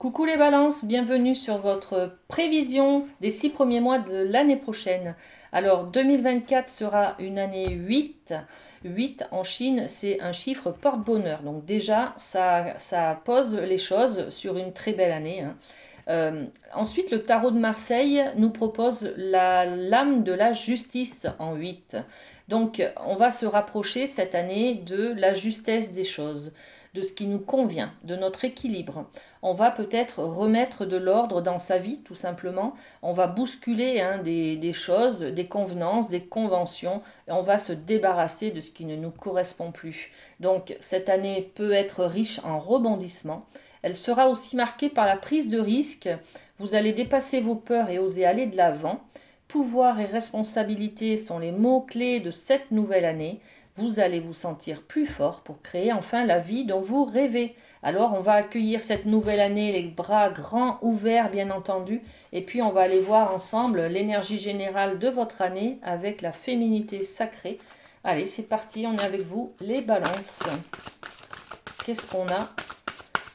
Coucou les balances, bienvenue sur votre prévision des 6 premiers mois de l'année prochaine. Alors 2024 sera une année 8. 8 en Chine, c'est un chiffre porte-bonheur. Donc déjà, ça pose les choses sur une très belle année, hein. Ensuite, le tarot de Marseille nous propose la lame de la justice en 8. Donc, on va se rapprocher cette année de la justesse des choses, de ce qui nous convient, de notre équilibre. On va peut-être remettre de l'ordre dans sa vie, tout simplement. On va bousculer des choses, des convenances, des conventions, et on va se débarrasser de ce qui ne nous correspond plus. Donc, cette année peut être riche en rebondissements. Elle sera aussi marquée par la prise de risque. Vous allez dépasser vos peurs et oser aller de l'avant. Pouvoir et responsabilité sont les mots-clés de cette nouvelle année. Vous allez vous sentir plus fort pour créer enfin la vie dont vous rêvez. Alors on va accueillir cette nouvelle année les bras grands ouverts bien entendu. Et puis on va aller voir ensemble l'énergie générale de votre année avec la féminité sacrée. Allez, c'est parti, on est avec vous les balances. Qu'est-ce qu'on a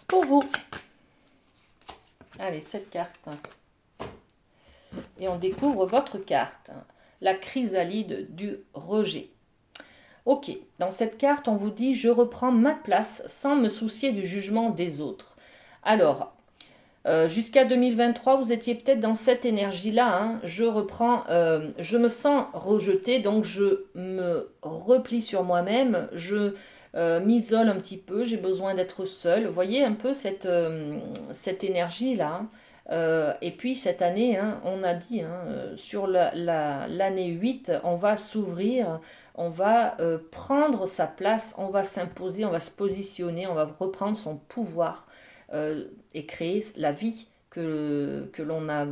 pour vous? Allez, cette carte. Et on découvre votre carte, la chrysalide du rejet. Ok, dans cette carte, on vous dit « Je reprends ma place sans me soucier du jugement des autres ». Alors, jusqu'à 2023, vous étiez peut-être dans cette énergie-là, hein. Je reprends, je me sens rejetée, donc je me replie sur moi-même, je m'isole un petit peu, j'ai besoin d'être seule. Vous voyez un peu cette énergie-là, hein. Et puis cette année, hein, on a dit, hein, sur l'année 8, on va s'ouvrir, on va prendre sa place, on va s'imposer, on va se positionner, on va reprendre son pouvoir et créer la vie que l'on a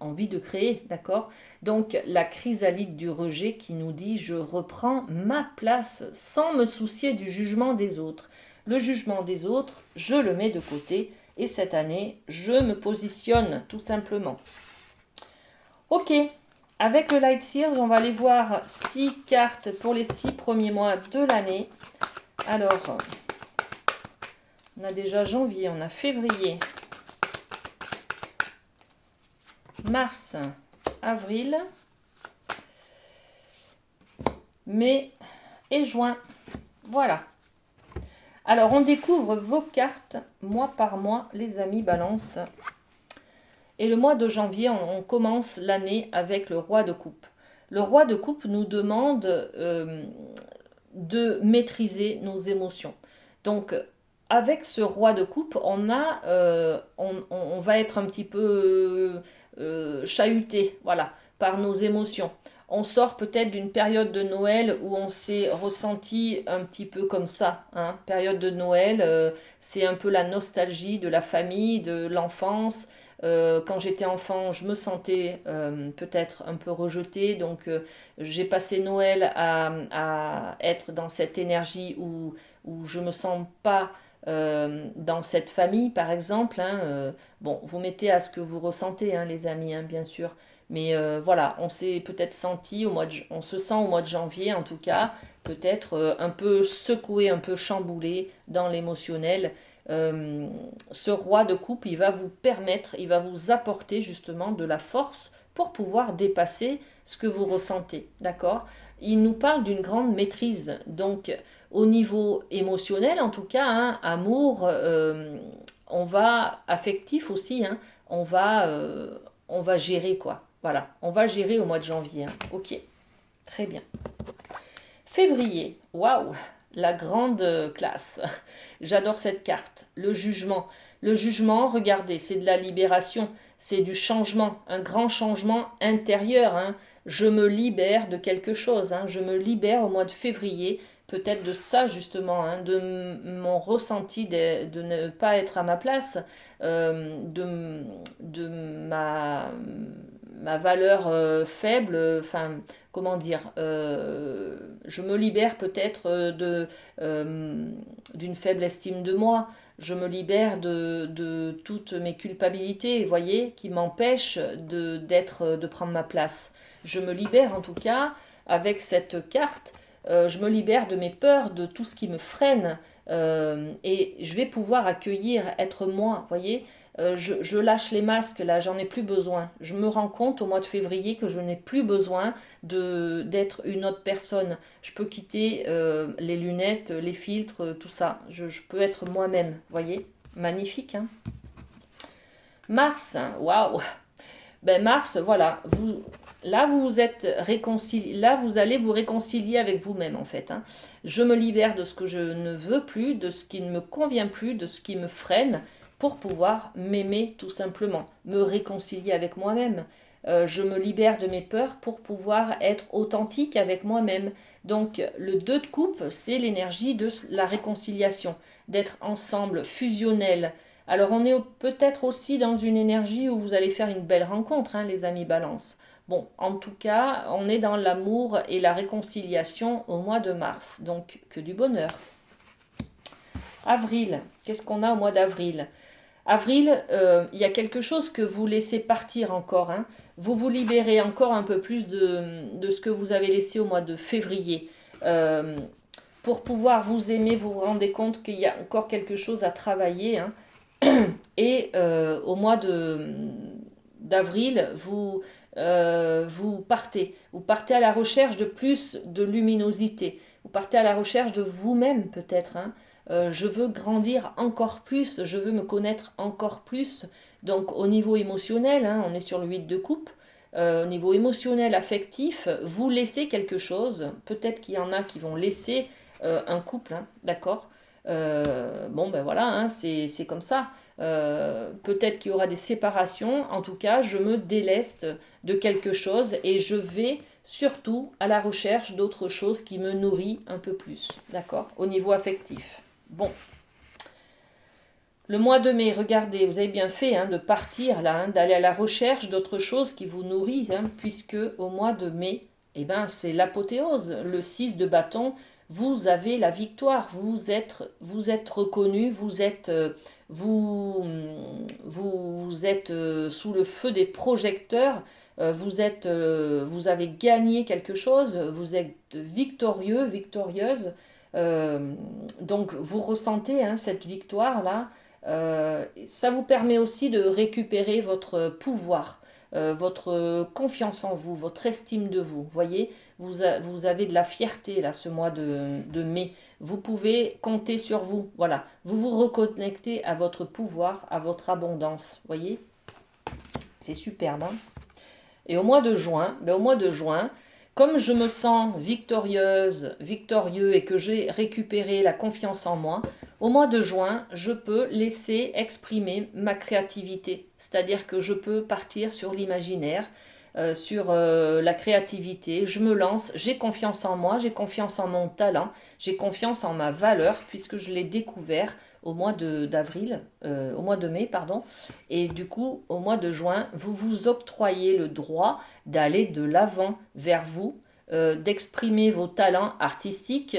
envie de créer, d'accord? Donc la chrysalide du rejet qui nous dit « Je reprends ma place sans me soucier du jugement des autres ». Le jugement des autres, je le mets de côté. Et cette année, je me positionne tout simplement. Ok, avec le Light Sears, on va aller voir 6 cartes pour les 6 premiers mois de l'année. Alors, on a déjà janvier, on a février, mars, avril, mai et juin. Voilà. Alors, on découvre vos cartes mois par mois, les amis balance. Et le mois de janvier, on commence l'année avec le roi de coupe. Le roi de coupe nous demande de maîtriser nos émotions. Donc, avec ce roi de coupe, on va être un petit peu chahuté, voilà, par nos émotions. On sort peut-être d'une période de Noël où on s'est ressenti un petit peu comme ça, hein. Période de Noël, c'est un peu la nostalgie de la famille, de l'enfance. Quand j'étais enfant, je me sentais peut-être un peu rejetée, donc j'ai passé Noël à être dans cette énergie où je ne me sens pas dans cette famille, par exemple, hein. Bon, vous mettez à ce que vous ressentez, hein, les amis, hein, bien sûr. Mais voilà, on s'est peut-être senti on se sent au mois de janvier, en tout cas, peut-être un peu secoué, un peu chamboulé dans l'émotionnel. Ce roi de coupe, il va vous permettre, il va vous apporter justement de la force pour pouvoir dépasser ce que vous ressentez, d'accord? Il nous parle d'une grande maîtrise, donc au niveau émotionnel en tout cas, hein, amour, affectif aussi, hein, on va gérer quoi, voilà, on va gérer au mois de janvier, hein. Ok, très bien. Février, waouh, la grande classe. J'adore cette carte. Le jugement. Le jugement, regardez, c'est de la libération, c'est du changement, un grand changement intérieur, hein. Je me libère de quelque chose, hein. Je me libère au mois de février, peut-être de ça justement, hein, de mon ressenti de ne pas être à ma place, de ma valeur faible, enfin, comment dire, je me libère peut-être d'une faible estime de moi, je me libère de toutes mes culpabilités, vous voyez, qui m'empêchent de prendre ma place. Je me libère en tout cas avec cette carte, je me libère de mes peurs, de tout ce qui me freine, et je vais pouvoir accueillir, être moi, vous voyez. Je lâche les masques, là, j'en ai plus besoin. Je me rends compte au mois de février que je n'ai plus besoin d'être une autre personne. Je peux quitter les lunettes, les filtres, tout ça. Je peux être moi-même, vous voyez. Magnifique, hein. Mars, waouh. Ben Mars, voilà, là vous vous êtes réconcilié, là vous allez vous réconcilier avec vous-même en fait, hein. Je me libère de ce que je ne veux plus, de ce qui ne me convient plus, de ce qui me freine, pour pouvoir m'aimer tout simplement, me réconcilier avec moi-même. Je me libère de mes peurs pour pouvoir être authentique avec moi-même. Donc le 2 de coupe, c'est l'énergie de la réconciliation, d'être ensemble, fusionnel. Alors on est peut-être aussi dans une énergie où vous allez faire une belle rencontre, hein, les amis Balance. Bon, en tout cas, on est dans l'amour et la réconciliation au mois de mars, donc que du bonheur. Avril, qu'est-ce qu'on a au mois d'avril? Avril, il y a quelque chose que vous laissez partir encore, hein. Vous vous libérez encore un peu plus de ce que vous avez laissé au mois de février. Pour pouvoir vous aimer, vous vous rendez compte qu'il y a encore quelque chose à travailler, hein. Et au mois d'avril, vous partez. Vous partez à la recherche de plus de luminosité. Vous partez à la recherche de vous-même peut-être, hein. Je veux grandir encore plus, je veux me connaître encore plus. Donc au niveau émotionnel, hein, on est sur le 8 de coupe. Au niveau émotionnel, affectif, vous laissez quelque chose. Peut-être qu'il y en a qui vont laisser un couple, hein, d'accord. Bon ben voilà, hein, c'est comme ça. Peut-être qu'il y aura des séparations. En tout cas, je me déleste de quelque chose et je vais surtout à la recherche d'autre chose qui me nourrit un peu plus, d'accord, au niveau affectif. Bon, le mois de mai, regardez, vous avez bien fait, hein, de partir là, hein, d'aller à la recherche d'autre chose qui vous nourrit, hein, puisque au mois de mai, eh ben, c'est l'apothéose, le 6 de bâton. Vous avez la victoire, vous êtes reconnu, vous êtes sous le feu des projecteurs, vous avez gagné quelque chose, vous êtes victorieux, victorieuse. Donc vous ressentez, hein, cette victoire-là. Ça vous permet aussi de récupérer votre pouvoir, votre confiance en vous, votre estime de vous. Vous voyez, vous avez de la fierté là ce mois de mai. Vous pouvez compter sur vous. Voilà, vous vous reconnectez à votre pouvoir, à votre abondance. Vous voyez, c'est superbe, hein. Et au mois de juin, comme je me sens victorieuse, victorieux et que j'ai récupéré la confiance en moi, au mois de juin, je peux laisser exprimer ma créativité. C'est-à-dire que je peux partir sur l'imaginaire, sur la créativité. Je me lance, j'ai confiance en moi, j'ai confiance en mon talent, j'ai confiance en ma valeur puisque je l'ai découvert au mois au mois de mai, pardon. Et du coup, au mois de juin, vous vous octroyez le droit d'aller de l'avant vers vous, d'exprimer vos talents artistiques,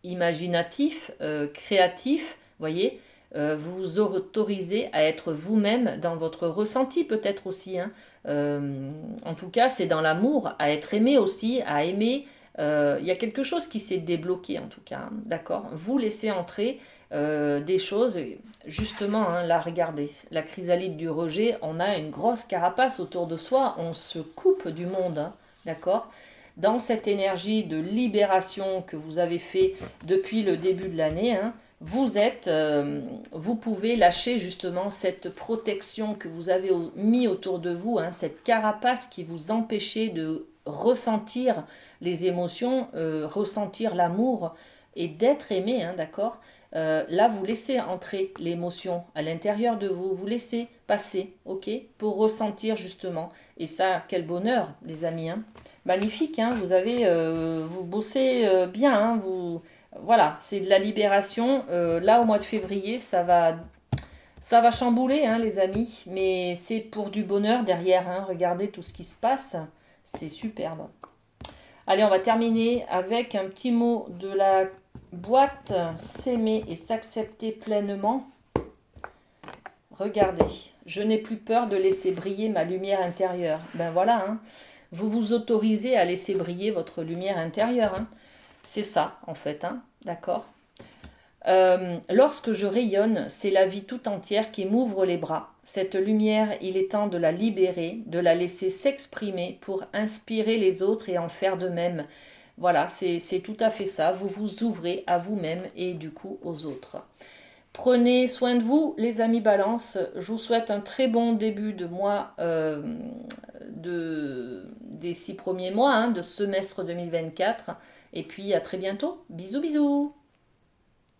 imaginatifs, créatifs, voyez. Vous vous autorisez à être vous-même dans votre ressenti peut-être aussi, hein. En tout cas, c'est dans l'amour, à être aimé aussi, à aimer. Il y a quelque chose qui s'est débloqué en tout cas, hein, d'accord. Vous laissez entrer des choses, justement, hein, là regardez, la chrysalide du rejet, on a une grosse carapace autour de soi, on se coupe du monde, hein, d'accord. Dans cette énergie de libération que vous avez fait depuis le début de l'année, hein, vous pouvez lâcher justement cette protection que vous avez mis autour de vous, hein, cette carapace qui vous empêchait de ressentir les émotions, ressentir l'amour et d'être aimé, hein, d'accord. Là, vous laissez entrer l'émotion à l'intérieur de vous, vous laissez passer, ok, pour ressentir justement. Et ça, quel bonheur, les amis, hein. Magnifique, hein, vous bossez bien, hein, voilà, c'est de la libération. Là, au mois de février, ça va chambouler, hein, les amis, mais c'est pour du bonheur derrière, hein. Regardez tout ce qui se passe, c'est superbe. Allez, on va terminer avec un petit mot de la boîte, s'aimer et s'accepter pleinement. Regardez, je n'ai plus peur de laisser briller ma lumière intérieure. Ben voilà, hein. Vous vous autorisez à laisser briller votre lumière intérieure, hein. C'est ça, en fait, hein. D'accord. Lorsque je rayonne, c'est la vie tout entière qui m'ouvre les bras. Cette lumière, il est temps de la libérer, de la laisser s'exprimer pour inspirer les autres et en faire de même. Voilà, c'est tout à fait ça. Vous vous ouvrez à vous-même et du coup aux autres. Prenez soin de vous, les amis Balance. Je vous souhaite un très bon début de mois, des 6 premiers mois, hein, de semestre 2024. Et puis à très bientôt. Bisous, bisous.